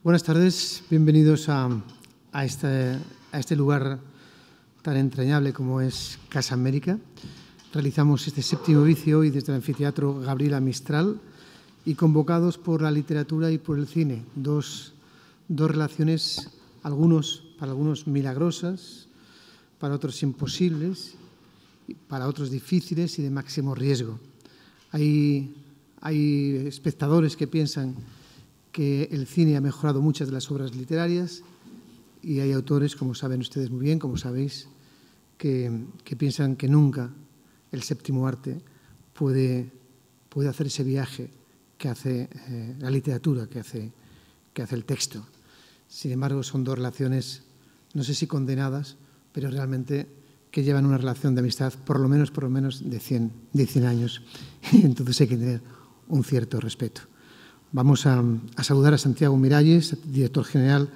Buenas tardes, bienvenidos a este lugar tan entrañable como es Casa América. Realizamos este séptimo vicio hoy desde el anfiteatro Gabriela Mistral y convocados por la literatura y por el cine, dos relaciones, para algunos milagrosas, para otros imposibles, para otros difíciles y de máximo riesgo. Hay espectadores que piensan que el cine ha mejorado muchas de las obras literarias y hay autores, como saben ustedes muy bien, como sabéis, que piensan que nunca el séptimo arte puede hacer ese viaje que hace la literatura, que hace el texto. Sin embargo, son dos relaciones, no sé si condenadas, pero realmente que llevan una relación de amistad por lo menos de 100 años. Entonces hay que tener un cierto respeto. Vamos a saludar a Santiago Miralles, director general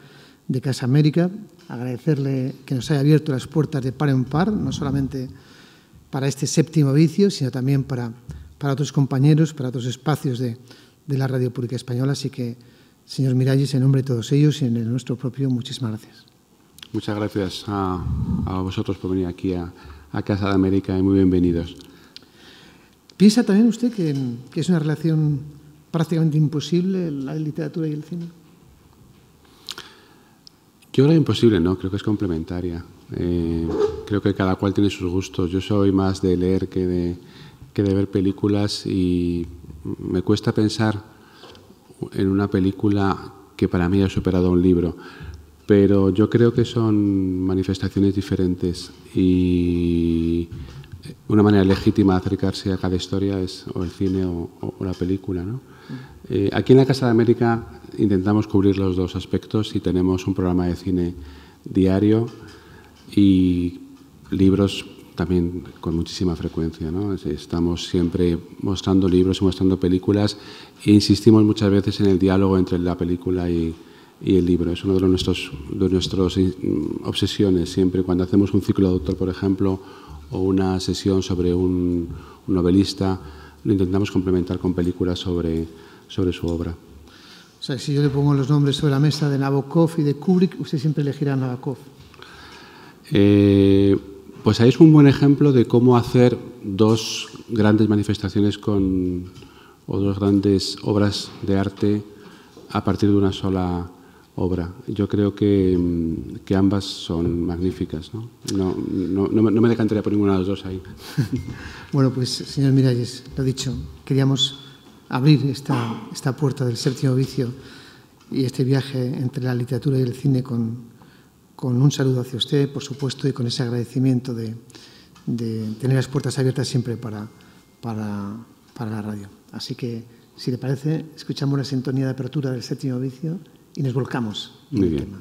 de Casa América, agradecerle que nos haya abierto las puertas de par en par, no solamente para este séptimo vicio, sino también para otros compañeros, para otros espacios de la Radio Pública Española. Así que, señor Miralles, en nombre de todos ellos y en el nuestro propio, muchísimas gracias. Muchas gracias a vosotros por venir aquí a Casa de América y muy bienvenidos. ¿Piensa también usted que es una relación prácticamente imposible la literatura y el cine? Yo creo imposible, no, creo que es complementaria. Creo que cada cual tiene sus gustos. Yo soy más de leer que de ver películas y me cuesta pensar en una película que para mí ha superado un libro. Pero yo creo que son manifestaciones diferentes y una manera legítima de acercarse a cada historia es o el cine o la película, ¿no? Aquí en la Casa de América intentamos cubrir los dos aspectos y tenemos un programa de cine diario y libros también con muchísima frecuencia, ¿no? Estamos siempre mostrando libros y mostrando películas e insistimos muchas veces en el diálogo entre la película y el libro. Es una de nuestras obsesiones siempre. Cuando hacemos un ciclo de autor, por ejemplo, o una sesión sobre un novelista, lo intentamos complementar con películas sobre su obra. O sea, si yo le pongo los nombres sobre la mesa de Nabokov y de Kubrick, usted siempre elegirá Nabokov. Pues ahí es un buen ejemplo de cómo hacer dos grandes manifestaciones o dos grandes obras de arte a partir de una sola obra. Yo creo que ambas son magníficas, ¿no? No me decantaría por ninguna de las dos ahí. Bueno, pues, señor Miralles, lo dicho, queríamos abrir esta puerta del séptimo vicio y este viaje entre la literatura y el cine con un saludo hacia usted, por supuesto, y con ese agradecimiento de tener las puertas abiertas siempre para la radio. Así que, si le parece, escuchamos la sintonía de apertura del séptimo vicio y nos volcamos en el tema.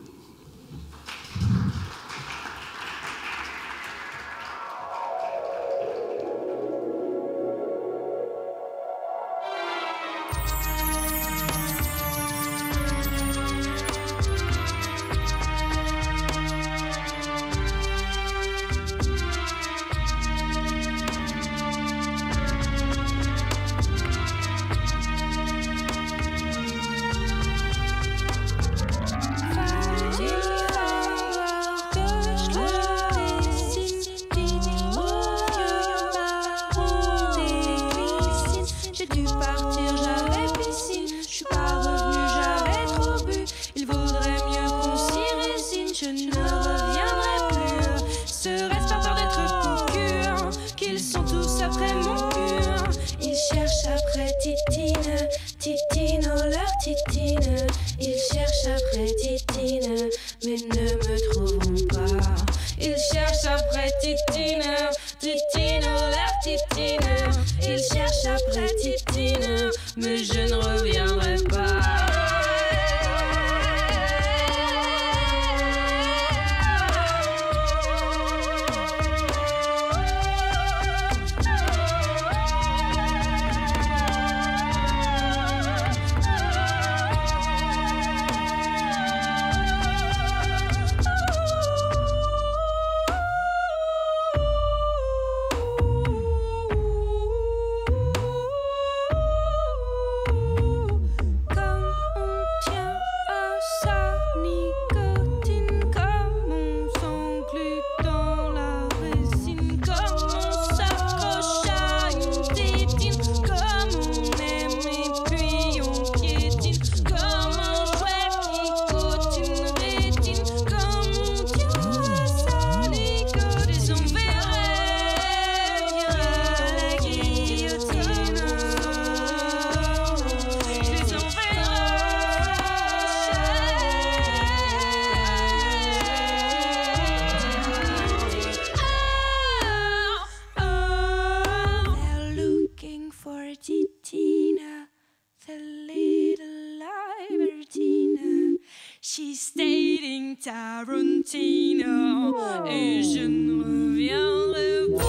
She's dating Tarantino et je ne reviendrai pas.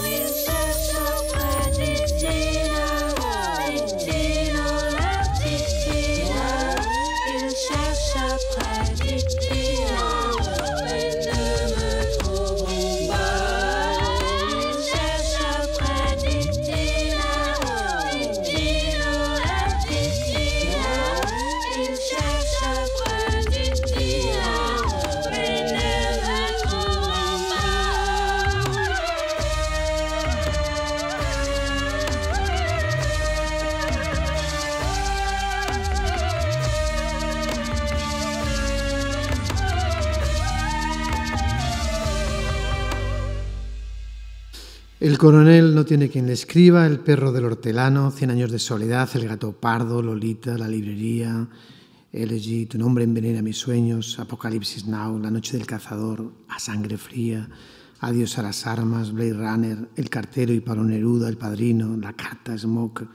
Il cherche après Titina, Titina, la Titina. Il cherche après Titina, mais ne me trouveront pas. Il cherche après Titina, Titina, la Titina. Il cherche après Titina, mais ne me trouveront pas. El coronel no tiene quien le escriba, El perro del hortelano, 100 años de soledad, El gato pardo, Lolita, La librería, Elegy, Tu nombre envenena mis sueños, Apocalipsis Now, La noche del cazador, A sangre fría, Adiós a las armas, Blade Runner, El cartero y Pablo Neruda, El padrino, La carta, Smoke,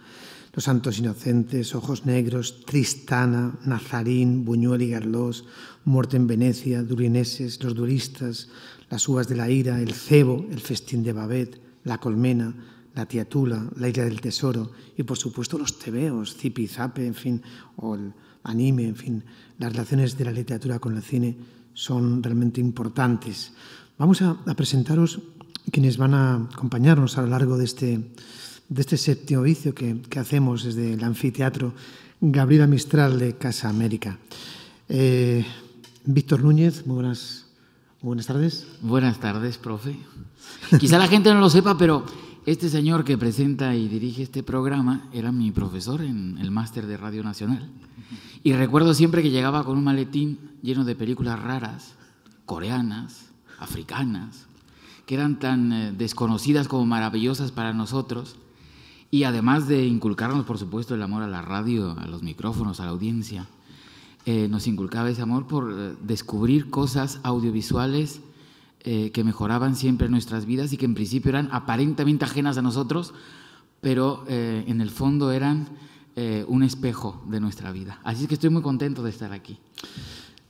Los santos inocentes, Ojos negros, Tristana, Nazarín, Buñuel y Garlós, Muerte en Venecia, Durineses, Los duelistas, Las uvas de la ira, El cebo, El festín de Babet, La colmena, La tía Tula, La isla del tesoro y, por supuesto, los tebeos, Zipi Zape, en fin, o el anime, en fin. Las relaciones de la literatura con el cine son realmente importantes. Vamos a presentaros quienes van a acompañarnos a lo largo de este séptimo vicio que hacemos desde el anfiteatro Gabriela Mistral de Casa América. Víctor Núñez, muy buenas tardes. Buenas tardes, profe. Quizá la gente no lo sepa, pero este señor que presenta y dirige este programa era mi profesor en el máster de Radio Nacional. Y recuerdo siempre que llegaba con un maletín lleno de películas raras, coreanas, africanas, que eran tan desconocidas como maravillosas para nosotros. Y además de inculcarnos, por supuesto, el amor a la radio, a los micrófonos, a la audiencia, nos inculcaba ese amor por descubrir cosas audiovisuales que mejoraban siempre nuestras vidas y que en principio eran aparentemente ajenas a nosotros, pero en el fondo eran un espejo de nuestra vida. Así es que estoy muy contento de estar aquí.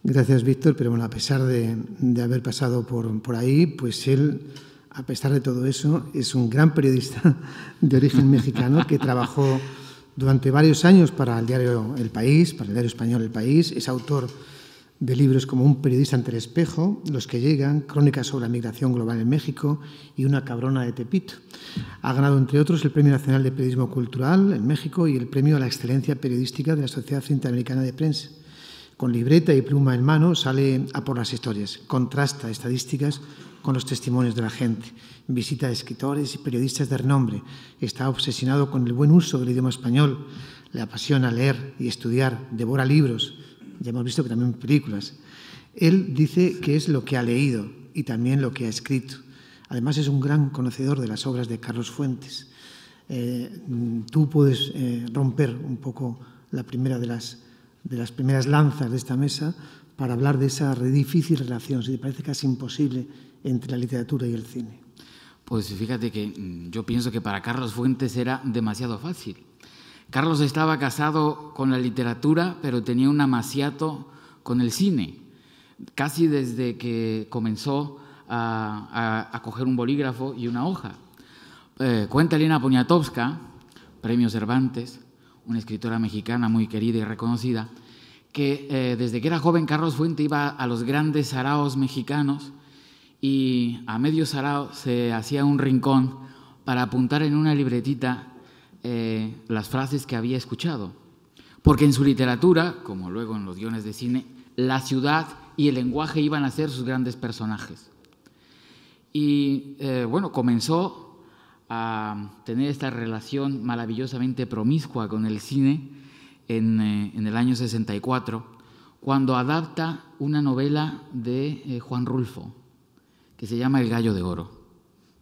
Gracias, Víctor, pero bueno, a pesar de haber pasado por ahí, pues él, a pesar de todo eso, es un gran periodista de origen mexicano que trabajó durante varios años para el diario El País, para el diario español El País. Es autor de libros como Un periodista ante el espejo, Los que llegan, Crónicas sobre la migración global en México y Una cabrona de Tepito. Ha ganado, entre otros, el Premio Nacional de Periodismo Cultural en México y el Premio a la Excelencia Periodística de la Sociedad Interamericana de Prensa. Con libreta y pluma en mano sale a por las historias, contrasta estadísticas con los testimonios de la gente, visita a escritores y periodistas de renombre, está obsesionado con el buen uso del idioma español, le apasiona leer y estudiar, devora libros, ya hemos visto que también películas. Él dice que es lo que ha leído y también lo que ha escrito. Además es un gran conocedor de las obras de Carlos Fuentes. Tú puedes romper un poco la primera de las primeras lanzas de esta mesa para hablar de esa difícil relación, si te parece casi imposible, entre la literatura y el cine. Pues fíjate que yo pienso que para Carlos Fuentes era demasiado fácil. Carlos estaba casado con la literatura, pero tenía un amaciato con el cine, casi desde que comenzó a coger un bolígrafo y una hoja. Cuenta Elena Poniatowska, Premio Cervantes, una escritora mexicana muy querida y reconocida, que desde que era joven Carlos Fuentes iba a los grandes saraos mexicanos y a medio sarao se hacía un rincón para apuntar en una libretita las frases que había escuchado. Porque en su literatura, como luego en los guiones de cine, la ciudad y el lenguaje iban a ser sus grandes personajes. Y bueno, comenzó a tener esta relación maravillosamente promiscua con el cine en el año 64, cuando adapta una novela de Juan Rulfo, que se llama El gallo de oro.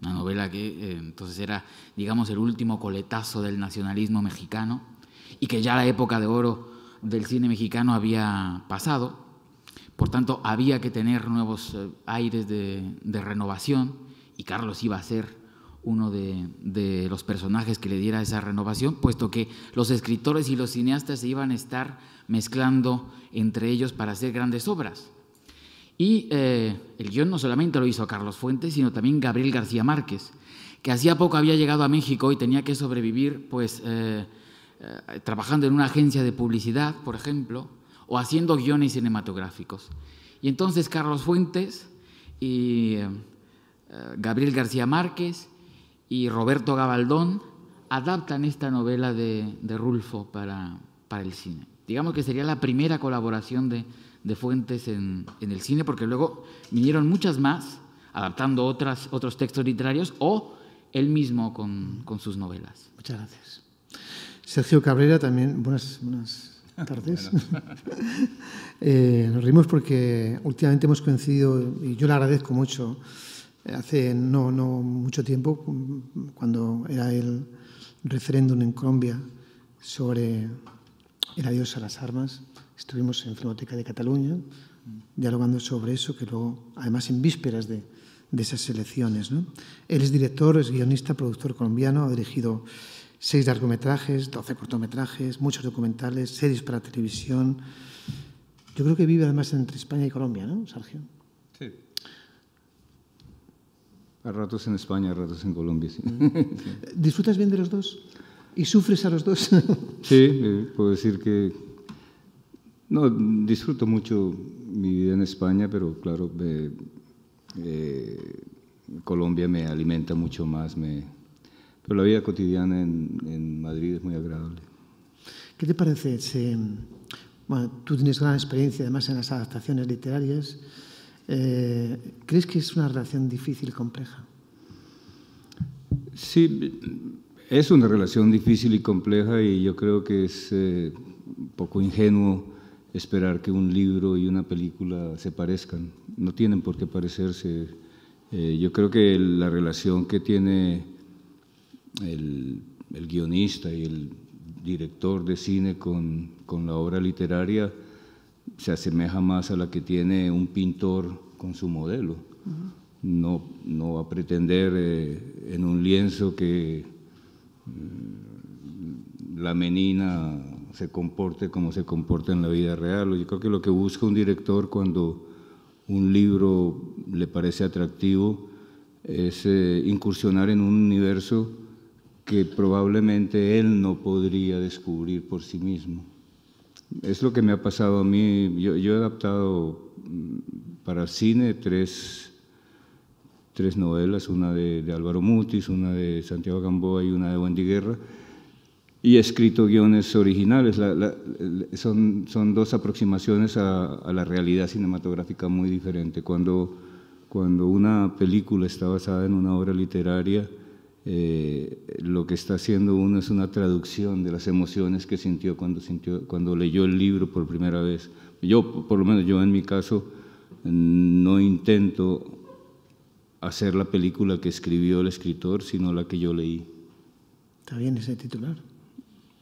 Una novela que entonces era, digamos, el último coletazo del nacionalismo mexicano y que ya la época de oro del cine mexicano había pasado. Por tanto, había que tener nuevos aires de renovación y Carlos iba a ser uno de los personajes que le diera esa renovación, puesto que los escritores y los cineastas se iban a estar mezclando entre ellos para hacer grandes obras. Y el guión no solamente lo hizo Carlos Fuentes, sino también Gabriel García Márquez, que hacía poco había llegado a México y tenía que sobrevivir pues, trabajando en una agencia de publicidad, por ejemplo, o haciendo guiones cinematográficos. Y entonces Carlos Fuentes y Gabriel García Márquez y Roberto Gabaldón adaptan esta novela de Rulfo para el cine. Digamos que sería la primera colaboración de Fuentes en el cine, porque luego vinieron muchas más, adaptando otros textos literarios o él mismo con sus novelas. Muchas gracias. Sergio Cabrera, también, buenas tardes. Nos reímos porque últimamente hemos coincidido, y yo le agradezco mucho, hace no mucho tiempo, cuando era el referéndum en Colombia sobre el adiós a las armas, estuvimos en Filmoteca de Cataluña dialogando sobre eso, que luego, además en vísperas de esas elecciones, ¿no? Él es director, es guionista, productor colombiano, ha dirigido 6 largometrajes, 12 cortometrajes, muchos documentales, series para televisión. Yo creo que vive además entre España y Colombia, ¿no, Sergio? Sí. A ratos en España, a ratos en Colombia, sí. ¿Disfrutas bien de los dos? ¿Y sufres a los dos? Sí, puedo decir que no, disfruto mucho mi vida en España, pero claro, Colombia me alimenta mucho más, pero la vida cotidiana en Madrid es muy agradable. ¿Qué te parece? Bueno, tú tienes gran experiencia además en las adaptaciones literarias. ¿Crees que es una relación difícil y compleja? Sí, es una relación difícil y compleja, y yo creo que es un poco ingenuo esperar que un libro y una película se parezcan. No tienen por qué parecerse. Yo creo que la relación que tiene el guionista y el director de cine con la obra literaria se asemeja más a la que tiene un pintor con su modelo. No va a pretender en un lienzo que la menina se comporte como se comporta en la vida real. Yo creo que lo que busca un director cuando un libro le parece atractivo es incursionar en un universo que probablemente él no podría descubrir por sí mismo. Es lo que me ha pasado a mí. Yo he adaptado para el cine tres novelas, una de Álvaro Mutis, una de Santiago Gamboa y una de Wendy Guerra, y he escrito guiones originales. Son 2 aproximaciones a la realidad cinematográfica muy diferente. Cuando una película está basada en una obra literaria, lo que está haciendo uno es una traducción de las emociones que sintió cuando leyó el libro por primera vez. Yo, por lo menos yo en mi caso, no intento hacer la película que escribió el escritor, sino la que yo leí. Está bien ese titular.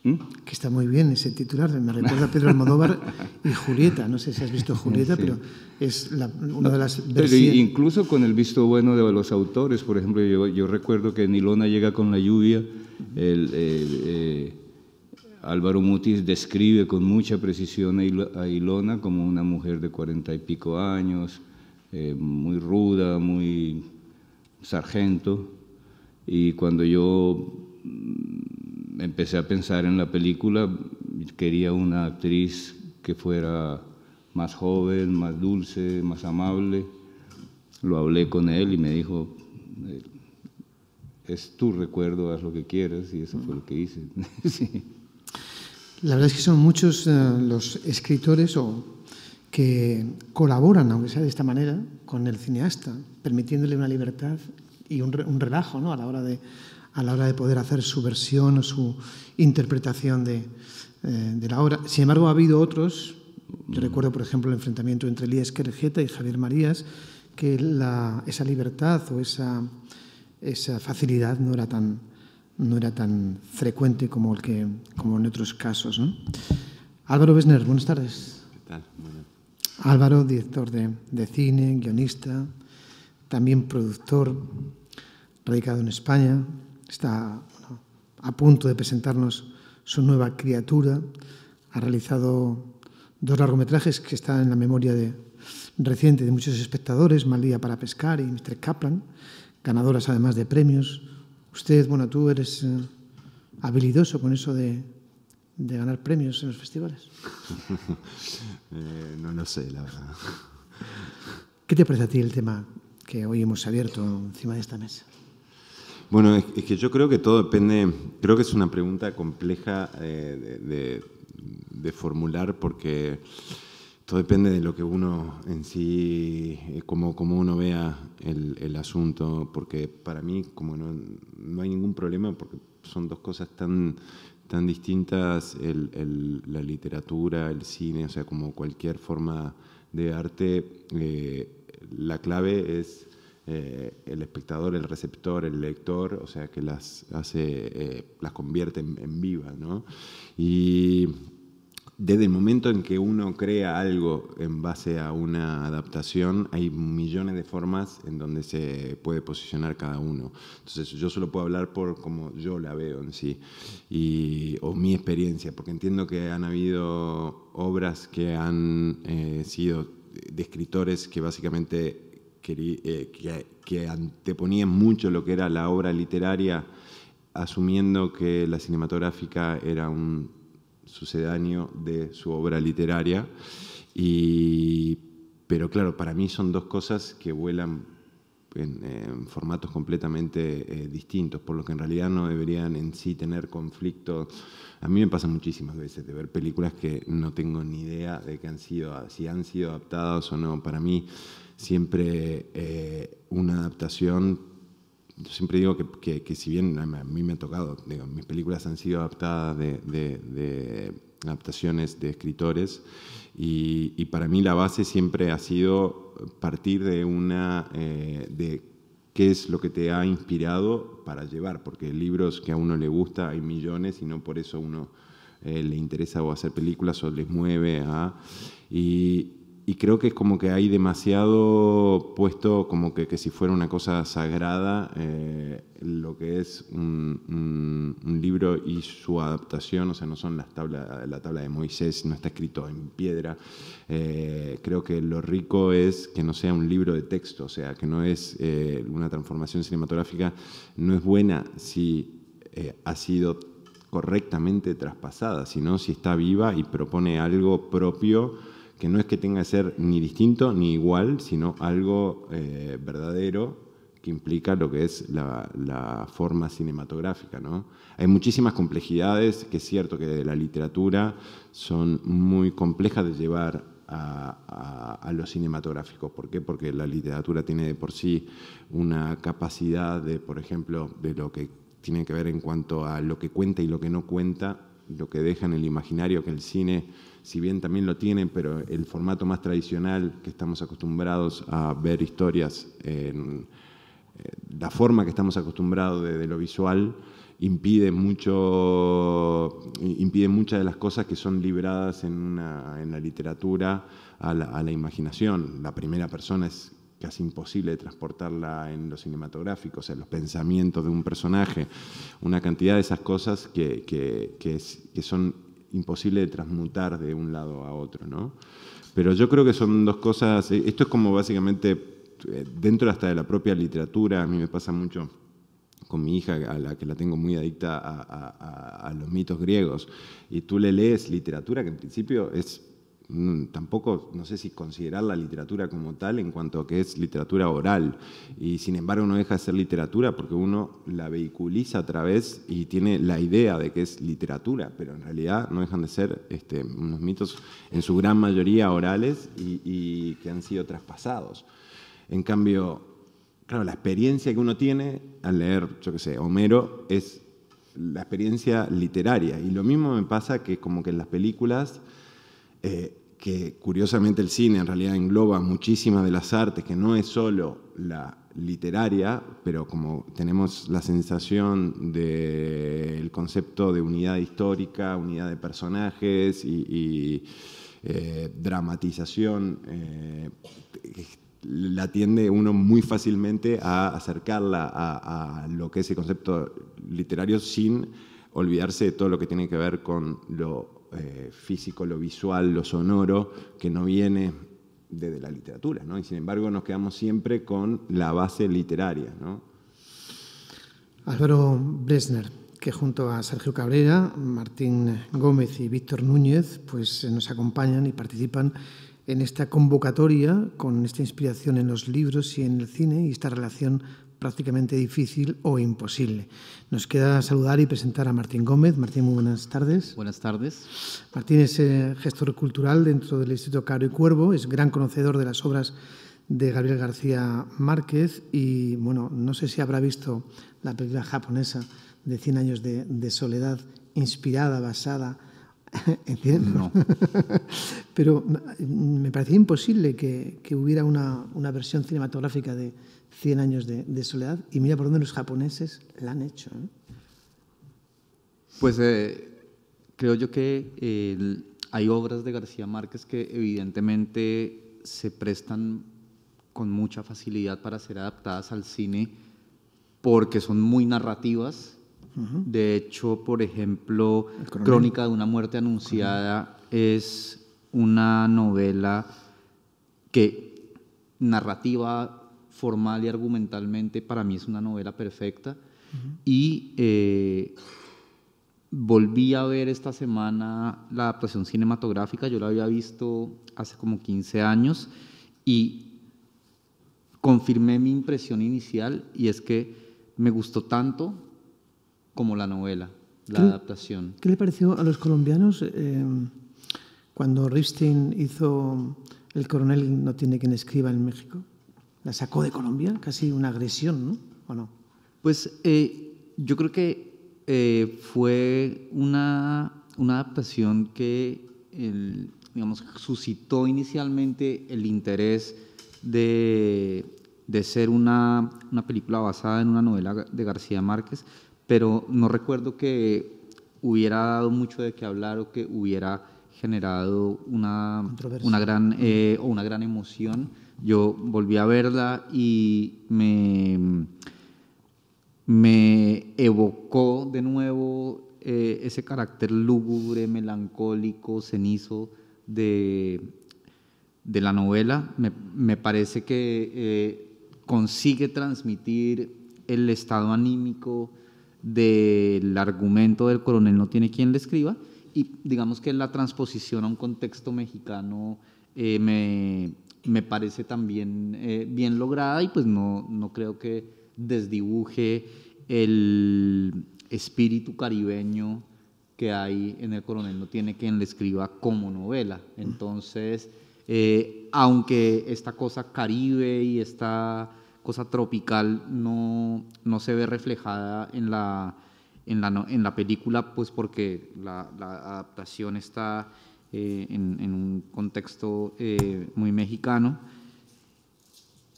Que está muy bien ese titular. Me recuerda a Pedro Almodóvar y Julieta. No sé si has visto Julieta, sí. Pero es una de las versiones. Incluso con el visto bueno de los autores. Por ejemplo, yo recuerdo que en Ilona llega con la lluvia. Álvaro Mutis describe con mucha precisión a Ilona como una mujer de 40 y pico años, muy ruda, muy sargento. Y cuando yo empecé a pensar en la película, quería una actriz que fuera más joven, más dulce, más amable. Lo hablé con él y me dijo, es tu recuerdo, haz lo que quieras, y eso fue lo que hice. Sí. La verdad es que son muchos los escritores que colaboran, aunque sea de esta manera, con el cineasta, permitiéndole una libertad y un relajo, ¿no? a la hora de poder hacer su versión o su interpretación de la obra. Sin embargo, ha habido otros, yo recuerdo, por ejemplo, el enfrentamiento entre Elías Querejeta y Javier Marías, que esa libertad o esa facilidad no era tan frecuente como en otros casos, ¿no? Álvaro Besner, buenas tardes. ¿Qué tal? Bueno. Álvaro, director de cine, guionista, también productor. radicado en España, está a punto de presentarnos su nueva criatura, ha realizado 2 largometrajes que están en la memoria reciente de muchos espectadores, Mal día para pescar y Mr. Kaplan, ganadoras además de premios. Usted, bueno, tú eres habilidoso con eso de ganar premios en los festivales. No lo sé, la verdad. ¿Qué te parece a ti el tema que hoy hemos abierto encima de esta mesa? Bueno, es que yo creo que todo depende, creo que es una pregunta compleja de formular, porque todo depende de lo que uno en sí, cómo uno vea el asunto, porque para mí como no hay ningún problema, porque son 2 cosas tan distintas, la literatura, el cine, o sea, como cualquier forma de arte, la clave es el espectador, el receptor, el lector, o sea, que las convierte en vivas, ¿no? Y desde el momento en que uno crea algo en base a una adaptación, hay millones de formas en donde se puede posicionar cada uno. Entonces, yo solo puedo hablar por cómo yo la veo en sí, o mi experiencia, porque entiendo que han habido obras que han sido de escritores que básicamente que anteponían mucho lo que era la obra literaria, asumiendo que la cinematográfica era un sucedáneo de su obra literaria. Pero claro, para mí son 2 cosas que vuelan en formatos completamente distintos, por lo que en realidad no deberían en sí tener conflicto. A mí me pasa muchísimas veces de ver películas que no tengo ni idea de que si han sido adaptadas o no. Para mí siempre una adaptación, yo siempre digo que si bien a mí me ha tocado, mis películas han sido adaptadas de adaptaciones de escritores, y para mí la base siempre ha sido partir de qué es lo que te ha inspirado para llevar, porque libros que a uno le gusta hay millones y no por eso uno le interesa o hacer películas o les mueve y creo que es como que hay demasiado puesto como que si fuera una cosa sagrada lo que es un libro y su adaptación, o sea, no son la tabla de Moisés, no está escrito en piedra. Creo que lo rico es que no sea un libro de texto, o sea, que no es una transformación cinematográfica, no es buena si ha sido correctamente traspasada, sino si está viva y propone algo propio, que no es que tenga que ser ni distinto ni igual, sino algo verdadero, que implica lo que es la forma cinematográfica, ¿no? Hay muchísimas complejidades, que es cierto que de la literatura son muy complejas de llevar a lo cinematográfico. ¿Por qué? Porque la literatura tiene de por sí una capacidad de, por ejemplo, de lo que tiene que ver en cuanto a lo que cuenta y lo que no cuenta, lo que deja en el imaginario, que el cine, si bien también lo tiene, pero el formato más tradicional que estamos acostumbrados a ver historias, la forma que estamos acostumbrados de lo visual, impide muchas de las cosas que son libradas en la literatura a la imaginación. La primera persona es casi imposible de transportarla en lo cinematográfico, o sea, los pensamientos de un personaje, una cantidad de esas cosas que son imposibles de transmutar de un lado a otro, ¿no? Pero yo creo que son 2 cosas, esto es como básicamente dentro hasta de la propia literatura. A mí me pasa mucho con mi hija, a la que la tengo muy adicta a los mitos griegos, y tú le lees literatura que en principio es tampoco, no sé si considerar la literatura como tal en cuanto a que es literatura oral, y sin embargo no deja de ser literatura porque uno la vehiculiza a través y tiene la idea de que es literatura, pero en realidad no dejan de ser unos mitos en su gran mayoría orales y que han sido traspasados. En cambio, claro, la experiencia que uno tiene al leer, yo qué sé, Homero, es la experiencia literaria, y lo mismo me pasa que como que en las películas, que curiosamente el cine en realidad engloba muchísimas de las artes, que no es solo la literaria, pero como tenemos la sensación del concepto de unidad histórica, unidad de personajes y dramatización, la tiende uno muy fácilmente a acercarla a lo que es el concepto literario sin olvidarse de todo lo que tiene que ver con lo físico, lo visual, lo sonoro, que no viene de la literatura, ¿no? Y sin embargo nos quedamos siempre con la base literaria, ¿no? Álvaro Bresner, que junto a Sergio Cabrera, Martín Gómez y Víctor Núñez pues nos acompañan y participan en esta convocatoria con esta inspiración en los libros y en el cine y esta relación prácticamente difícil o imposible. Nos queda saludar y presentar a Martín Gómez. Martín, muy buenas tardes. Buenas tardes. Martín es gestor cultural dentro del Instituto Caro y Cuervo, es gran conocedor de las obras de Gabriel García Márquez y, bueno, no sé si habrá visto la película japonesa de 100 años de soledad, inspirada, basada en 100. No. Pero me parecía imposible que hubiera una versión cinematográfica de 100 años de soledad y mira por dónde los japoneses la han hecho, ¿eh? Pues creo yo que hay obras de García Márquez que evidentemente se prestan con mucha facilidad para ser adaptadas al cine porque son muy narrativas. De hecho, por ejemplo, Crónica de una muerte anunciada es una novela que narrativa, formal y argumentalmente para mí es una novela perfecta. Y volví a ver esta semana la adaptación cinematográfica, yo la había visto hace como 15 años y confirmé mi impresión inicial y es que me gustó tanto como la novela, la adaptación. ¿Qué le pareció a los colombianos cuando Ripstein hizo El coronel no tiene quien escriba en México? ¿La sacó de Colombia? Casi una agresión, ¿no? ¿O no? Pues yo creo que fue una adaptación que digamos, suscitó inicialmente el interés de ser una película basada en una novela de García Márquez, pero no recuerdo que hubiera dado mucho de qué hablar o que hubiera generado una gran emoción. Yo volví a verla y me evocó de nuevo ese carácter lúgubre, melancólico, cenizo de la novela. Me parece que consigue transmitir el estado anímico del argumento del coronel no tiene quien le escriba y digamos que la transposición a un contexto mexicano me parece también bien lograda y pues no creo que desdibuje el espíritu caribeño que hay en El coronel no tiene quien le escriba como novela. Entonces, aunque esta cosa caribe y esta cosa tropical no se ve reflejada en la película, pues porque la adaptación está en un contexto muy mexicano.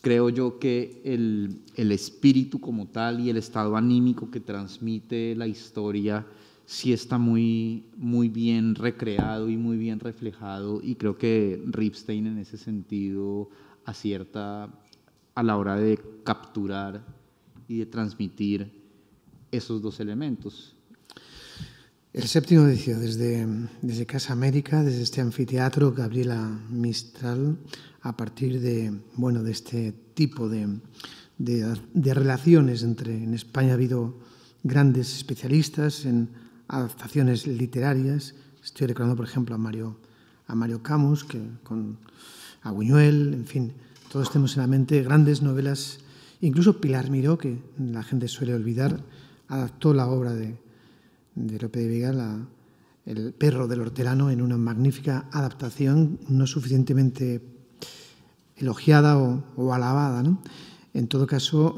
Creo yo que el espíritu como tal y el estado anímico que transmite la historia sí está muy, muy bien recreado y muy bien reflejado y creo que Ripstein en ese sentido acierta a la hora de capturar y de transmitir esos dos elementos. El séptimo edificio, desde Casa América, desde este anfiteatro Gabriela Mistral, a partir de este tipo de relaciones en España ha habido grandes especialistas en adaptaciones literarias. Estoy recordando, por ejemplo, a Mario Camus, a Buñuel, en fin, todos tenemos en la mente grandes novelas. Incluso Pilar Miró, que la gente suele olvidar, adaptó la obra de Lope de Vega, El perro del hortelano, en una magnífica adaptación no suficientemente elogiada o alabada, ¿no? En todo caso,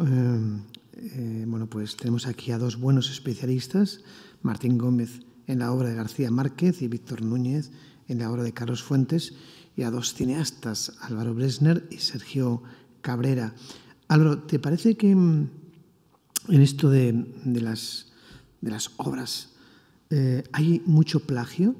pues tenemos aquí a dos buenos especialistas, Martín Gómez en la obra de García Márquez y Víctor Núñez en la obra de Carlos Fuentes, y a dos cineastas, Álvaro Bresner y Sergio Cabrera. Álvaro, ¿te parece que en esto de las obras hay mucho plagio?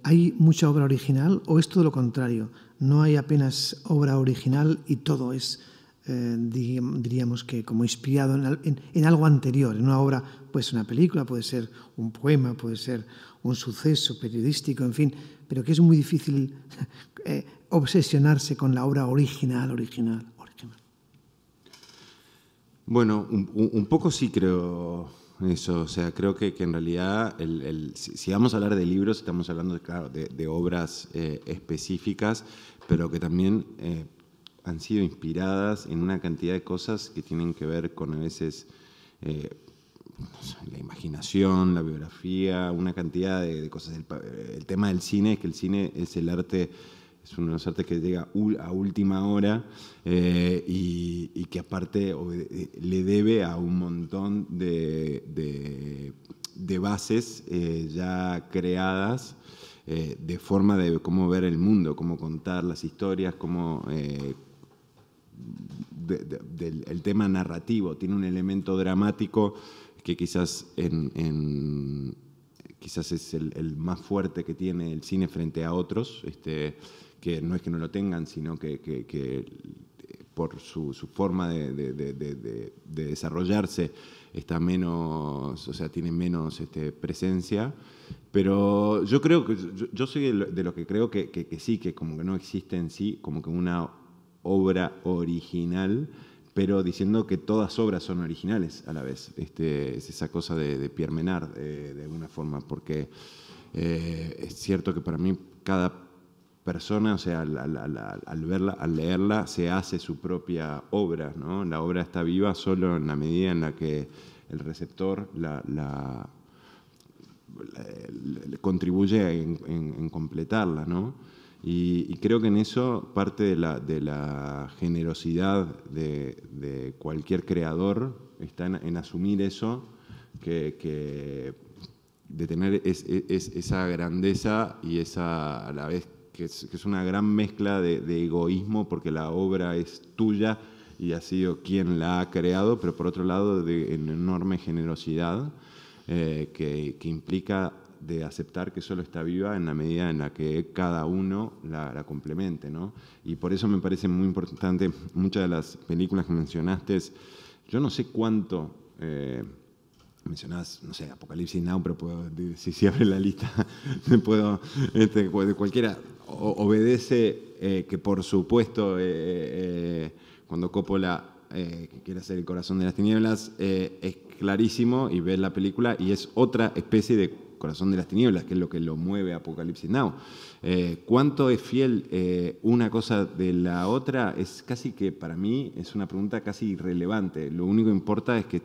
¿hay mucha obra original o es todo lo contrario? ¿No hay apenas obra original y todo es, diríamos que como inspirado en algo anterior, en una obra, puede ser una película, puede ser un poema, puede ser un suceso periodístico, en fin, pero que es muy difícil obsesionarse con la obra original? Bueno, un poco sí creo eso. O sea, creo que en realidad, si vamos a hablar de libros, estamos hablando, claro, de obras específicas, pero que también han sido inspiradas en una cantidad de cosas que tienen que ver con, a veces, la imaginación, la biografía, una cantidad de cosas. El tema del cine es que el cine es el arte, es uno de los artes que llega a última hora, y que aparte le debe a un montón de bases ya creadas, de forma de cómo ver el mundo, cómo contar las historias, cómo el tema narrativo tiene un elemento dramático que quizás quizás es el más fuerte que tiene el cine frente a otros, que no es que no lo tengan, sino que por su forma de desarrollarse está menos, o sea, tiene menos presencia. Pero yo creo que yo soy de los que creo que sí, que como que no existe en sí como que una obra original, pero diciendo que todas obras son originales a la vez. Es esa cosa de Pierre Menard, de alguna forma, porque es cierto que para mí cada persona, o sea, al verla, al leerla, se hace su propia obra, ¿no? La obra está viva solo en la medida en la que el receptor contribuye en completarla, ¿no? Y creo que en eso parte de la generosidad de cualquier creador está en asumir eso, de tener esa grandeza y esa, a la vez, que es una gran mezcla de egoísmo, porque la obra es tuya y ha sido quien la ha creado, pero por otro lado de enorme generosidad, que implica de aceptar que solo está viva en la medida en la que cada uno la complemente, ¿no? Y por eso me parece muy importante muchas de las películas que mencionaste. Yo no sé cuánto mencionás, no sé, Apocalipsis Now, pero si abre la lista, puedo, de cualquiera, obedece que por supuesto cuando Coppola que quiere hacer El corazón de las tinieblas, es clarísimo, y ves la película y es otra especie de Corazón de las tinieblas, que es lo que lo mueve a Apocalipsis Now. ¿Cuánto es fiel una cosa de la otra? Es casi que, para mí, es una pregunta casi irrelevante. Lo único que importa es que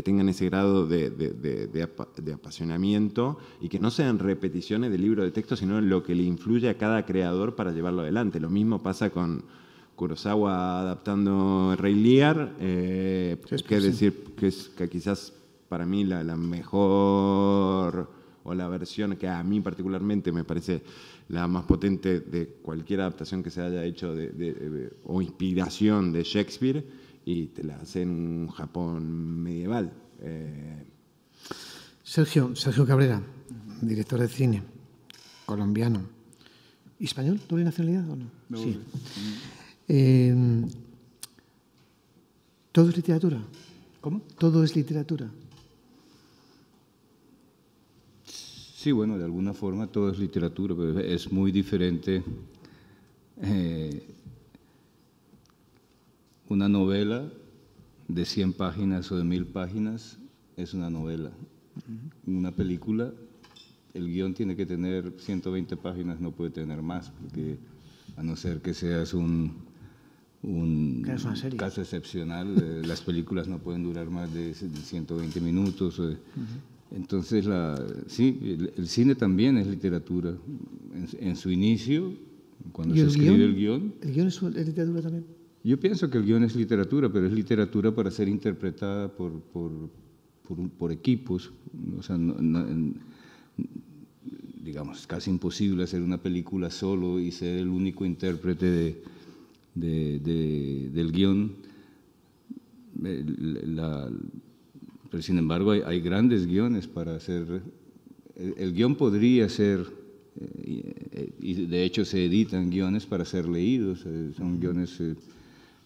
tengan ese grado de apasionamiento y que no sean repeticiones del libro de texto, sino lo que le influye a cada creador para llevarlo adelante. Lo mismo pasa con Kurosawa adaptando Rey Lear, que decir que quizás para mí la mejor, o la versión que a mí particularmente me parece la más potente de cualquier adaptación que se haya hecho o inspiración de Shakespeare, y te la hace en un Japón medieval. Sergio Cabrera, director de cine, colombiano. ¿Español? ¿Doble nacionalidad o no? No, sí. ¿Todo es literatura? ¿Cómo? ¿Todo es literatura? Sí, bueno, de alguna forma todo es literatura, pero es muy diferente. Una novela de 100 páginas o de 1000 páginas es una novela. Una película, el guión tiene que tener 120 páginas, no puede tener más, porque a no ser que seas un caso excepcional, las películas no pueden durar más de 120 minutos. Entonces, sí, el cine también es literatura. En su inicio, cuando se escribe el guión. ¿El guión es literatura también? Yo pienso que el guión es literatura, pero es literatura para ser interpretada por equipos. O sea, digamos, es casi imposible hacer una película solo y ser el único intérprete del guión. Pero sin embargo hay grandes guiones para hacer el guión podría ser, y de hecho se editan guiones para ser leídos, son guiones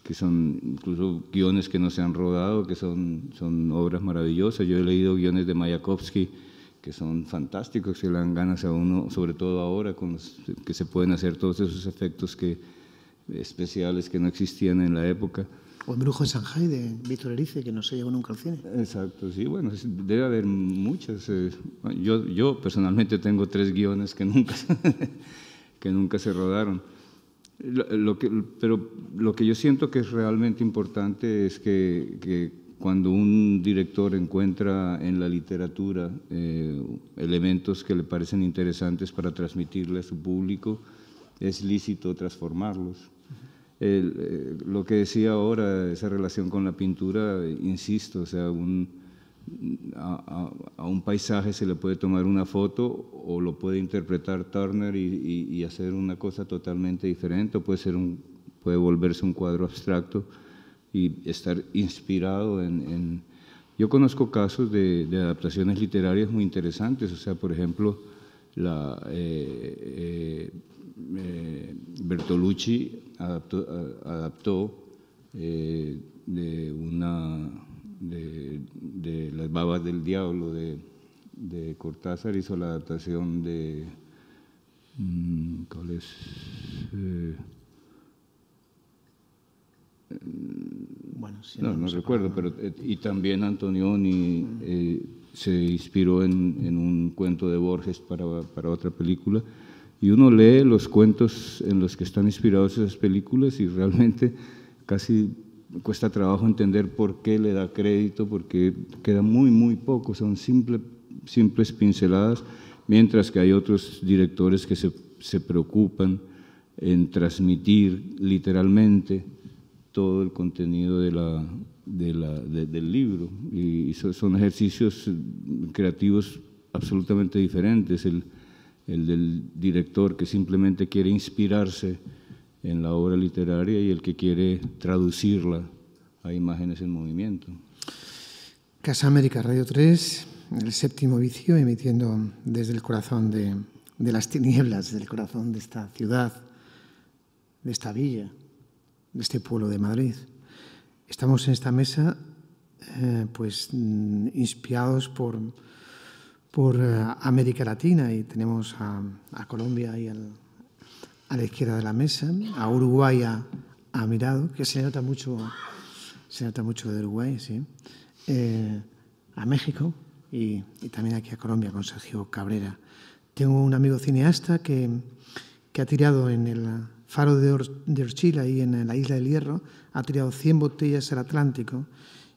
que son incluso guiones que no se han rodado, que son obras maravillosas. Yo he leído guiones de Mayakovsky que son fantásticos, que le dan ganas a uno, sobre todo ahora con que se pueden hacer todos esos efectos especiales que no existían en la época. O El brujo de Shanghái de Víctor Erice, que no se llegó nunca al cine. Exacto, sí, bueno, debe haber muchas. Yo personalmente tengo 3 guiones que nunca, que nunca se rodaron. Pero lo que yo siento que es realmente importante es que cuando un director encuentra en la literatura elementos que le parecen interesantes para transmitirle a su público, es lícito transformarlos. Lo que decía ahora, esa relación con la pintura, insisto, o sea, a un paisaje se le puede tomar una foto o lo puede interpretar Turner y hacer una cosa totalmente diferente, o puede volverse un cuadro abstracto y estar inspirado en... Yo conozco casos de adaptaciones literarias muy interesantes, o sea, por ejemplo, Bertolucci adaptó de Las babas del diablo de Cortázar, hizo la adaptación de ¿cuál es? Bueno, sí, no recuerdo, pero y también Antonioni se inspiró en un cuento de Borges para otra película, y uno lee los cuentos en los que están inspirados esas películas y realmente casi cuesta trabajo entender por qué le da crédito, porque queda muy poco, son simples pinceladas, mientras que hay otros directores que se preocupan en transmitir literalmente todo el contenido del libro, y son ejercicios creativos absolutamente diferentes. El del director que simplemente quiere inspirarse en la obra literaria y el que quiere traducirla a imágenes en movimiento. Casa América, Radio 3, el séptimo vicio, emitiendo desde el corazón de las tinieblas, del corazón de esta ciudad, de esta villa, de este pueblo de Madrid. Estamos en esta mesa inspirados por América Latina, y tenemos a Colombia ahí a la izquierda de la mesa, a Uruguay a mi lado, que se nota mucho de Uruguay, sí, a México y también aquí a Colombia con Sergio Cabrera. Tengo un amigo cineasta que ha tirado en el faro de Orchil, ahí en la isla del Hierro, ha tirado 100 botellas al Atlántico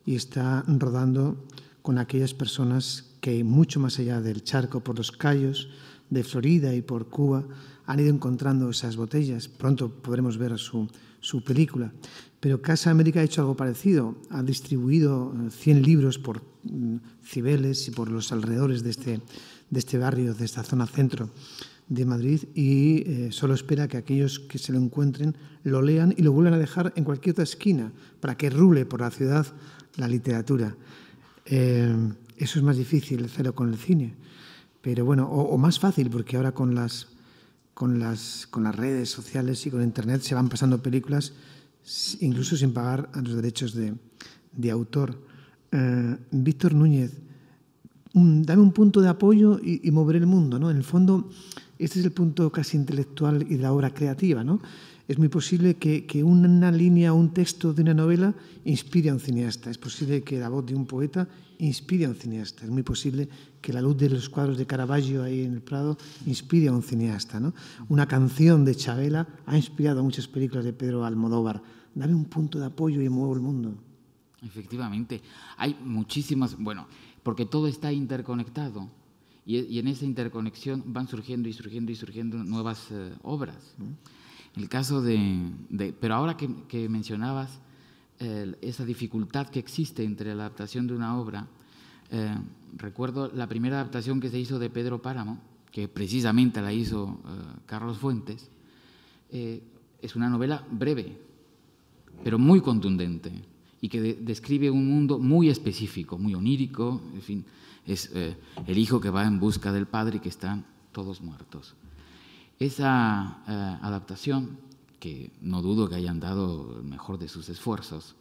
y está rodando con aquellas personas que mucho más allá del charco, por los cayos de Florida y por Cuba, han ido encontrando esas botellas. Pronto podremos ver su película. Pero Casa América ha hecho algo parecido. Ha distribuido 100 libros por Cibeles y por los alrededores de este barrio, de esta zona centro de Madrid, y solo espera que aquellos que se lo encuentren lo lean y lo vuelvan a dejar en cualquier otra esquina para que rule por la ciudad la literatura. Eso es más difícil hacerlo con el cine, pero bueno, o más fácil, porque ahora con las redes sociales y con internet se van pasando películas incluso sin pagar a los derechos de autor. Víctor Núñez, dame un punto de apoyo y mover el mundo, ¿no? En el fondo, este es el punto casi intelectual y de la obra creativa, ¿no? Es muy posible que una línea o un texto de una novela inspire a un cineasta. Es posible que la voz de un poeta inspire a un cineasta. Es muy posible que la luz de los cuadros de Caravaggio ahí en el Prado inspire a un cineasta, ¿no? Una canción de Chavela ha inspirado a muchas películas de Pedro Almodóvar. Dame un punto de apoyo y muevo el mundo. Efectivamente. Hay muchísimas... Bueno, porque todo está interconectado. Y en esa interconexión van surgiendo nuevas obras. El caso pero ahora que mencionabas esa dificultad que existe entre la adaptación de una obra, recuerdo la primera adaptación que se hizo de Pedro Páramo, que precisamente la hizo Carlos Fuentes. Es una novela breve, pero muy contundente, y que describe un mundo muy específico, muy onírico, en fin, es el hijo que va en busca del padre y que están todos muertos. Esa adaptación, que no dudo que hayan dado el mejor de sus esfuerzos,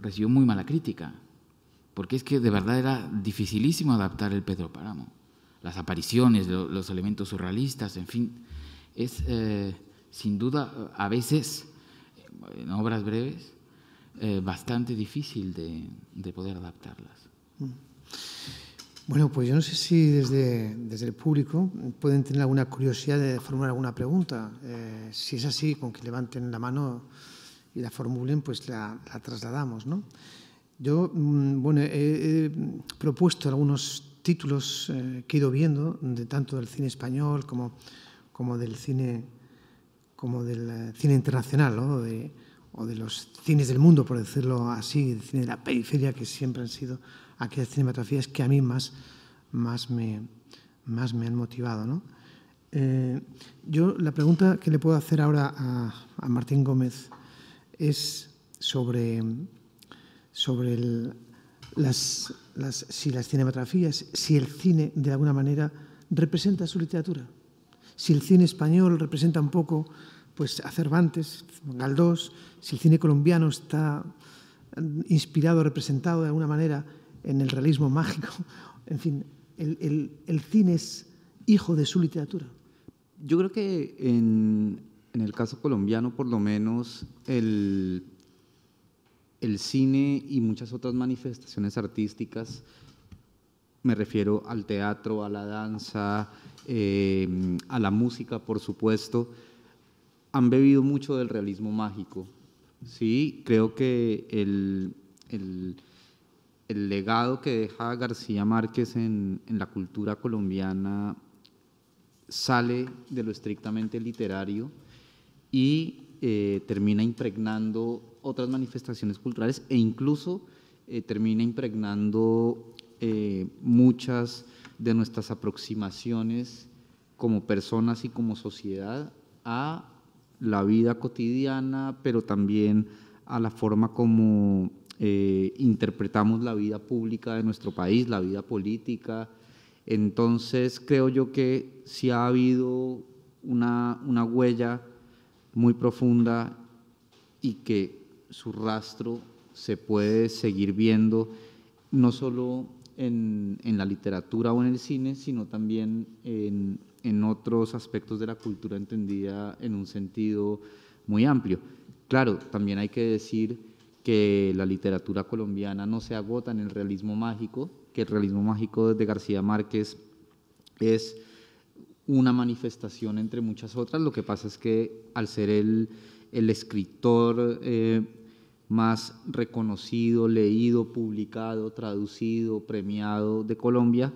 recibió muy mala crítica, porque es que de verdad era dificilísimo adaptar el Pedro Páramo. Las apariciones, los elementos surrealistas, en fin, es sin duda a veces, en obras breves, bastante difícil de poder adaptarlas. Bueno, pues yo no sé si desde el público pueden tener alguna curiosidad de formular alguna pregunta. Si es así, con que levanten la mano y la formulen, pues la trasladamos, ¿no? Yo, bueno, he propuesto algunos títulos que he ido viendo, tanto del cine español como del cine internacional, ¿no? O de los cines del mundo, por decirlo así, el cine de la periferia, que siempre han sido aquellas cinematografías que a mí más me han motivado, ¿no? Yo la pregunta que le puedo hacer ahora a Martín Gómez es sobre si las cinematografías, si el cine de alguna manera representa su literatura, si el cine español representa un poco pues a Cervantes, Galdós, si el cine colombiano está inspirado, representado de alguna manera en el realismo mágico, en fin, el cine es hijo de su literatura. Yo creo que en el caso colombiano, por lo menos, el cine y muchas otras manifestaciones artísticas, me refiero al teatro, a la danza, a la música, por supuesto, han bebido mucho del realismo mágico. Sí, creo que el legado que deja García Márquez en la cultura colombiana sale de lo estrictamente literario y termina impregnando otras manifestaciones culturales e incluso termina impregnando muchas de nuestras aproximaciones como personas y como sociedad a la vida cotidiana, pero también a la forma como interpretamos la vida pública de nuestro país, la vida política. Entonces creo yo que sí ha habido una huella muy profunda y que su rastro se puede seguir viendo no solo en la literatura o en el cine, sino también en otros aspectos de la cultura entendida en un sentido muy amplio. Claro, también hay que decir que la literatura colombiana no se agota en el realismo mágico, que el realismo mágico de García Márquez es una manifestación entre muchas otras. Lo que pasa es que al ser el escritor más reconocido, leído, publicado, traducido, premiado de Colombia,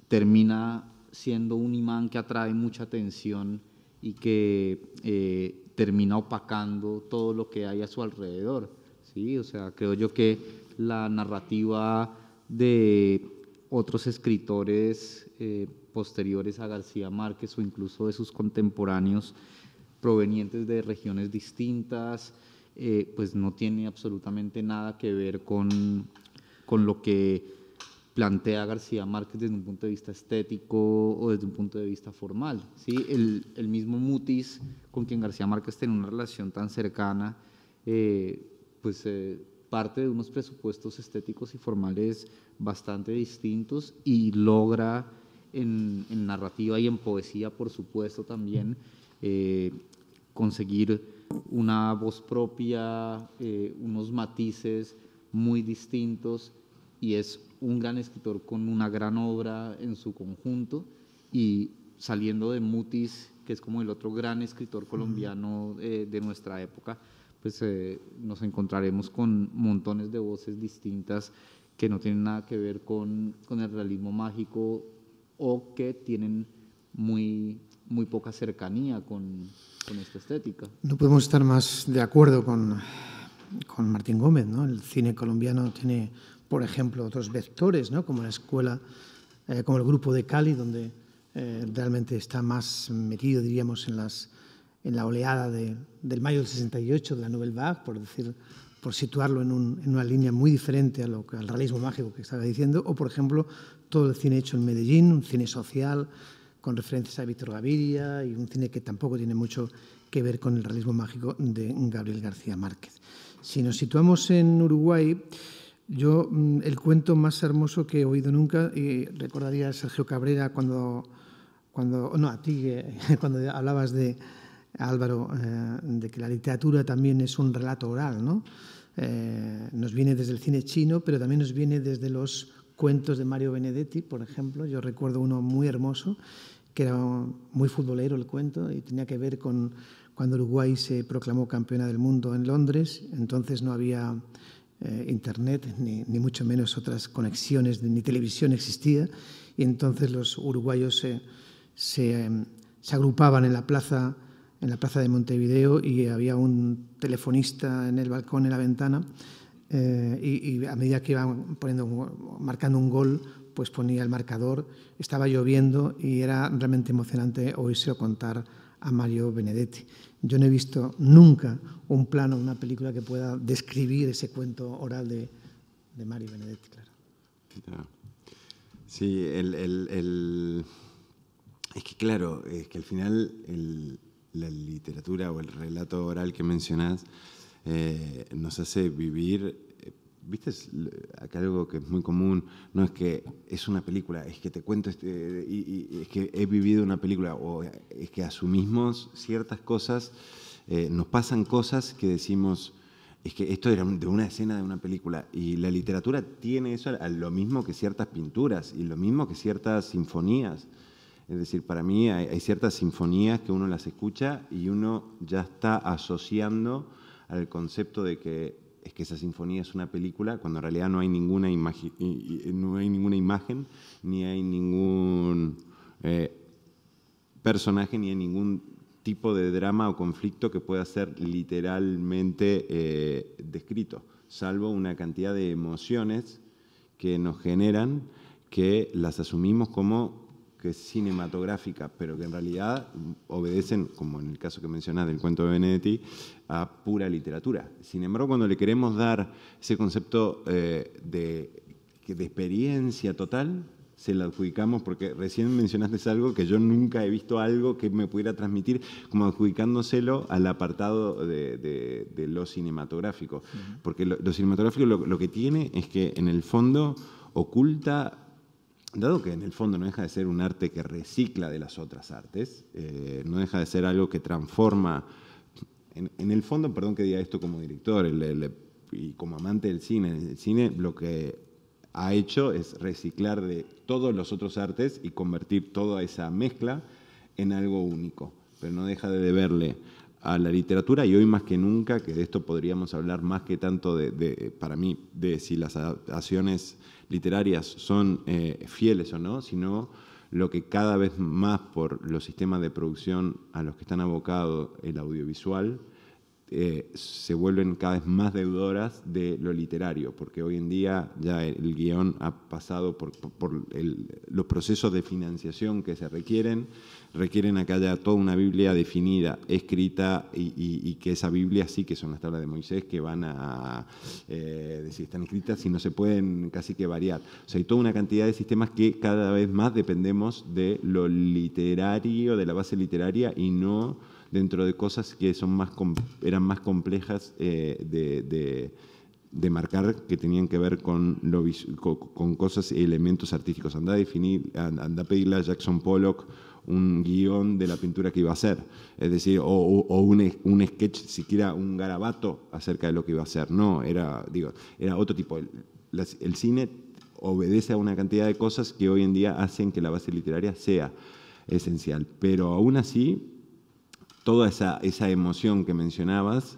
termina siendo un imán que atrae mucha atención y que termina opacando todo lo que hay a su alrededor, ¿sí? O sea, creo yo que la narrativa de otros escritores posteriores a García Márquez o incluso de sus contemporáneos provenientes de regiones distintas, pues no tiene absolutamente nada que ver con lo que plantea García Márquez desde un punto de vista estético o desde un punto de vista formal, ¿sí? El mismo Mutis, con quien García Márquez tiene una relación tan cercana, parte de unos presupuestos estéticos y formales bastante distintos y logra en narrativa y en poesía, por supuesto, también conseguir una voz propia, unos matices muy distintos, y es un gran escritor con una gran obra en su conjunto. Y saliendo de Mutis, que es como el otro gran escritor colombiano de nuestra época, pues nos encontraremos con montones de voces distintas que no tienen nada que ver con el realismo mágico o que tienen muy poca cercanía con esta estética. No podemos estar más de acuerdo con Martín Gómez, ¿no? El cine colombiano tiene, por ejemplo, otros vectores, ¿no? Como la escuela, como el grupo de Cali, donde realmente está más metido, diríamos, en la oleada del mayo del 68, de la Nouvelle Vague, por situarlo en una línea muy diferente al realismo mágico que estaba diciendo, o por ejemplo todo el cine hecho en Medellín, un cine social con referencias a Víctor Gaviria y un cine que tampoco tiene mucho que ver con el realismo mágico de Gabriel García Márquez. Si nos situamos en Uruguay, yo el cuento más hermoso que he oído nunca, y recordaría a Sergio Cabrera cuando hablabas de Álvaro, de que la literatura también es un relato oral, ¿no? Nos viene desde el cine chino, pero también nos viene desde los cuentos de Mario Benedetti, por ejemplo. Yo recuerdo uno muy hermoso, que era muy futbolero el cuento, y tenía que ver con cuando Uruguay se proclamó campeona del mundo en Londres. Entonces no había internet, ni mucho menos otras conexiones, ni televisión existía, y entonces los uruguayos se agrupaban en la plaza de Montevideo, y había un telefonista en el balcón, en la ventana, y a medida que iban marcando un gol, pues ponía el marcador. Estaba lloviendo y era realmente emocionante oírselo contar a Mario Benedetti. Yo no he visto nunca un plano, una película que pueda describir ese cuento oral de Mario Benedetti, claro. Sí, es que claro, es que al final la literatura o el relato oral que mencionás nos hace vivir. ¿Viste? Acá algo que es muy común, no es que es una película, es que te cuento, y es que he vivido una película, o es que asumimos ciertas cosas, nos pasan cosas que decimos, es que esto era de una escena de una película, y la literatura tiene eso a lo mismo que ciertas pinturas, y lo mismo que ciertas sinfonías. Es decir, para mí hay ciertas sinfonías que uno las escucha y uno ya está asociando al concepto de que es que esa sinfonía es una película, cuando en realidad no hay ninguna imagen, ni hay ningún personaje, ni hay ningún tipo de drama o conflicto que pueda ser literalmente descrito, salvo una cantidad de emociones que nos generan, que las asumimos como que es cinematográfica, pero que en realidad obedecen, como en el caso que mencionás del cuento de Benedetti, a pura literatura. Sin embargo, cuando le queremos dar ese concepto de experiencia total, se lo adjudicamos, porque recién mencionaste algo que yo nunca he visto algo que me pudiera transmitir, como adjudicándoselo al apartado de lo cinematográfico. Porque lo cinematográfico lo que tiene es que en el fondo oculta. Dado que en el fondo no deja de ser un arte que recicla de las otras artes, no deja de ser algo que transforma, en el fondo, perdón que diga esto como director y como amante del cine, el cine lo que ha hecho es reciclar de todos los otros artes y convertir toda esa mezcla en algo único, pero no deja de deberle a la literatura, y hoy más que nunca, que de esto podríamos hablar más que tanto para mí, de si las adaptaciones literarias son fieles o no, sino lo que cada vez más por los sistemas de producción a los que están abocados el audiovisual, se vuelven cada vez más deudoras de lo literario, porque hoy en día ya el guión ha pasado por los procesos de financiación que se requieren a que haya toda una Biblia definida, escrita, y que esa Biblia sí que son las tablas de Moisés que van a decir, están escritas y no se pueden casi que variar. O sea, hay toda una cantidad de sistemas que cada vez más dependemos de lo literario, de la base literaria, y no dentro de cosas que eran más complejas de marcar, que tenían que ver con cosas y elementos artísticos. Anda a pedirle a Jackson Pollock un guión de la pintura que iba a hacer, es decir, o un sketch, siquiera un garabato acerca de lo que iba a hacer. No, era otro tipo. El cine obedece a una cantidad de cosas que hoy en día hacen que la base literaria sea esencial, pero aún así toda esa emoción que mencionabas,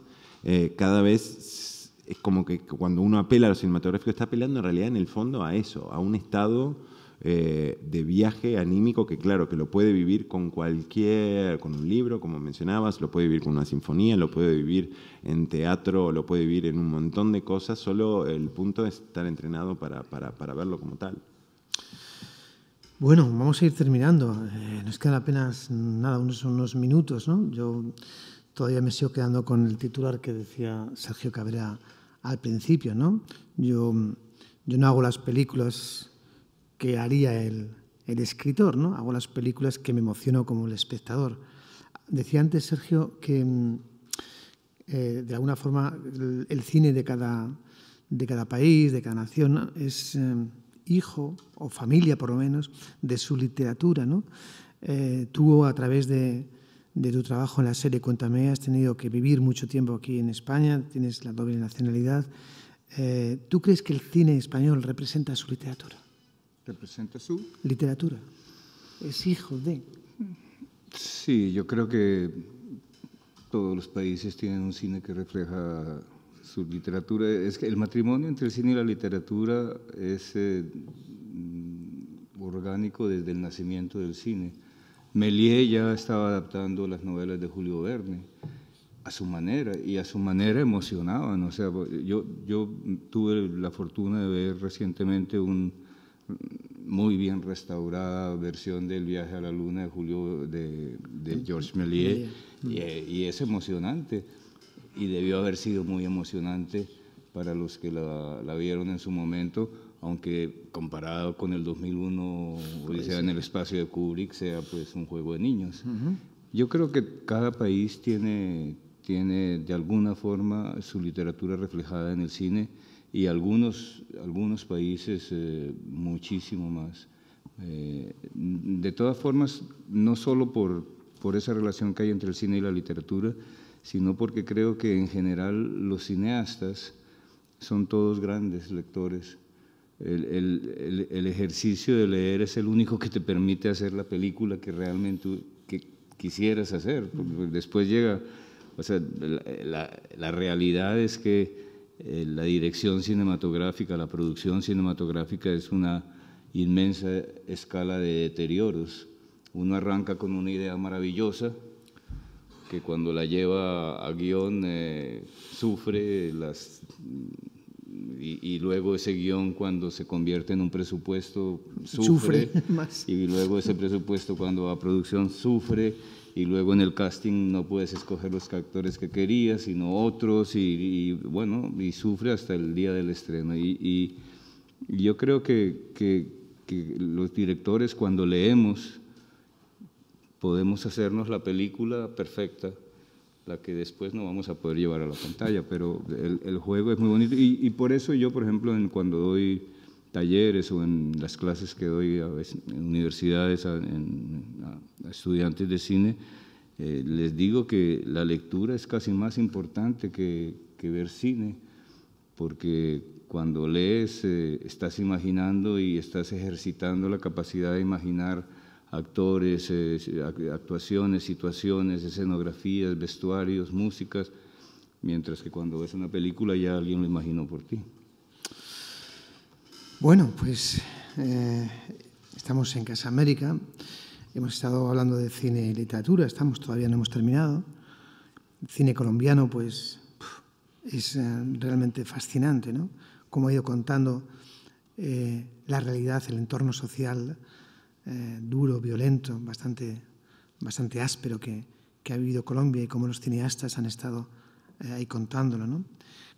cada vez es como que cuando uno apela a lo cinematográfico, está apelando en realidad en el fondo a eso, a un estado de viaje anímico que claro, que lo puede vivir con un libro, como mencionabas, lo puede vivir con una sinfonía, lo puede vivir en teatro, lo puede vivir en un montón de cosas, solo el punto es estar entrenado para verlo como tal. Bueno, vamos a ir terminando. Nos quedan apenas nada, unos minutos, ¿no? Yo todavía me sigo quedando con el titular que decía Sergio Cabrera al principio, ¿no? Yo no hago las películas que haría el escritor, ¿no? Hago las películas que me emociono como el espectador. Decía antes Sergio que de alguna forma el cine de cada país, de cada nación, ¿no? Es hijo o familia, por lo menos, de su literatura, ¿no? Tú, a través de tu trabajo en la serie Cuéntame, has tenido que vivir mucho tiempo aquí en España, tienes la doble nacionalidad. ¿Tú crees que el cine español representa su literatura? ¿Representa su? Literatura. Es hijo de... Sí, yo creo que todos los países tienen un cine que refleja su literatura. Es que el matrimonio entre el cine y la literatura es orgánico desde el nacimiento del cine. Méliès ya estaba adaptando las novelas de Julio Verne a su manera, y a su manera emocionaban. O sea, yo tuve la fortuna de ver recientemente una muy bien restaurada versión del Viaje a la Luna de Georges Méliès, y es emocionante, y debió haber sido muy emocionante para los que la vieron en su momento, aunque comparado con el 2001 Odisea en el espacio de Kubrick sea pues un juego de niños. Yo creo que cada país tiene de alguna forma su literatura reflejada en el cine, y algunos países muchísimo más. De todas formas, no solo por esa relación que hay entre el cine y la literatura, sino porque creo que en general los cineastas son todos grandes lectores. El ejercicio de leer es el único que te permite hacer la película que realmente quisieras hacer. Después llega, o sea, la realidad es que la dirección cinematográfica, la producción cinematográfica es una inmensa escala de deterioros. Uno arranca con una idea maravillosa que cuando la lleva a guión sufre y luego ese guión, cuando se convierte en un presupuesto, sufre más. Y luego ese presupuesto, cuando va a producción, sufre, y luego en el casting no puedes escoger los actores que querías, sino otros, y bueno, y sufre hasta el día del estreno. Y yo creo que los directores, cuando leemos, podemos hacernos la película perfecta, la que después no vamos a poder llevar a la pantalla, pero el juego es muy bonito, y por eso yo, por ejemplo, cuando doy talleres o en las clases que doy a veces en universidades a estudiantes de cine, les digo que la lectura es casi más importante que ver cine, porque cuando lees estás imaginando y estás ejercitando la capacidad de imaginar actores, actuaciones, situaciones, escenografías, vestuarios, músicas, mientras que cuando ves una película ya alguien lo imaginó por ti. Bueno, pues estamos en Casa América, hemos estado hablando de cine y literatura, todavía no hemos terminado. El cine colombiano, pues, es realmente fascinante, ¿no? Cómo ha ido contando la realidad, el entorno social duro, violento, bastante áspero que ha vivido Colombia, y cómo los cineastas han estado ahí contándolo, ¿no?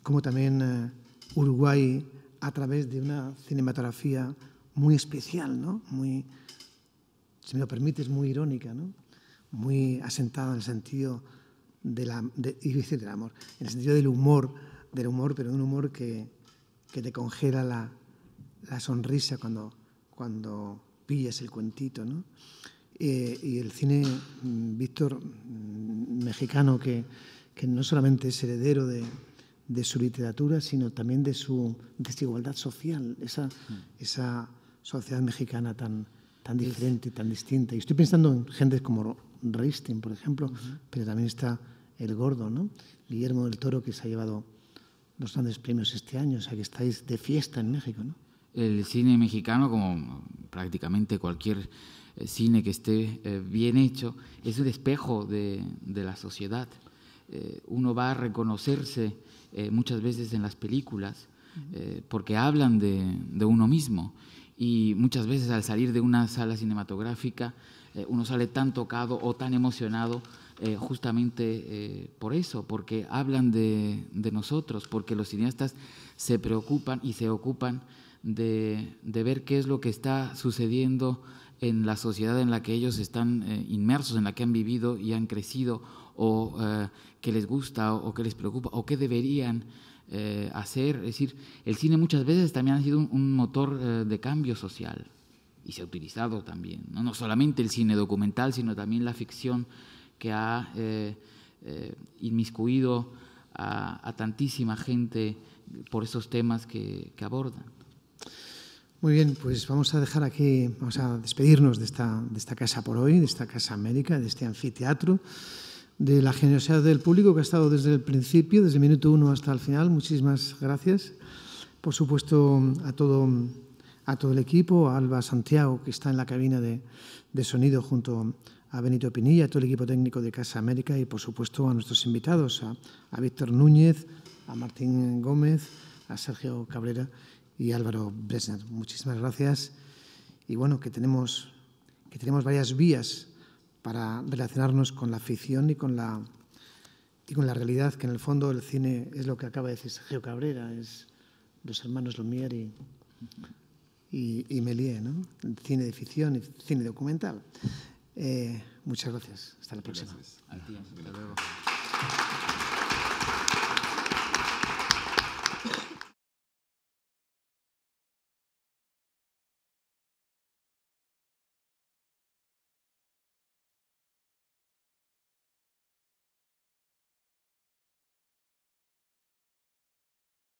Como también Uruguay, a través de una cinematografía muy especial, ¿no? Muy, si me lo permites, muy irónica, ¿no? Muy asentada en el sentido del amor, en el sentido del humor, pero un humor que te congela la sonrisa cuando pillas el cuentito, ¿no? Y el cine, Víctor, mexicano, que no solamente es heredero de su literatura, sino también de su desigualdad social, esa sociedad mexicana tan diferente y tan distinta. Y estoy pensando en gente como Reinstein, por ejemplo, pero también está El Gordo, ¿no? Guillermo del Toro, que se ha llevado los grandes premios este año, o sea que estáis de fiesta en México, ¿no? El cine mexicano, como prácticamente cualquier cine que esté bien hecho, es un espejo de la sociedad. Uno va a reconocerse muchas veces en las películas porque hablan de uno mismo, y muchas veces al salir de una sala cinematográfica uno sale tan tocado o tan emocionado justamente por eso, porque hablan de nosotros, porque los cineastas se preocupan y se ocupan de ver qué es lo que está sucediendo en la sociedad en la que ellos están inmersos, en la que han vivido y han crecido, o qué les gusta o qué les preocupa o qué deberían hacer. Es decir, el cine muchas veces también ha sido un motor de cambio social y se ha utilizado también, no solamente el cine documental, sino también la ficción, que ha inmiscuido a tantísima gente por esos temas que abordan. Muy bien, pues vamos a dejar aquí, vamos a despedirnos de esta casa por hoy, de esta Casa América, de este anfiteatro, de la generosidad del público que ha estado desde el principio, desde el minuto 1 hasta el final. Muchísimas gracias. Por supuesto, a todo el equipo, a Alba Santiago, que está en la cabina de sonido junto a Benito Pinilla, a todo el equipo técnico de Casa América y, por supuesto, a nuestros invitados, a Víctor Núñez, a Martín Gómez, a Sergio Cabrera y Álvaro Bresner. Muchísimas gracias. Y bueno, que tenemos varias vías para relacionarnos con la ficción y con la realidad, que en el fondo el cine es lo que acaba de decir Sergio Cabrera, es los hermanos Lumière y Méliès, ¿no? El cine de ficción y cine documental. Muchas gracias. Hasta la próxima. Hasta luego.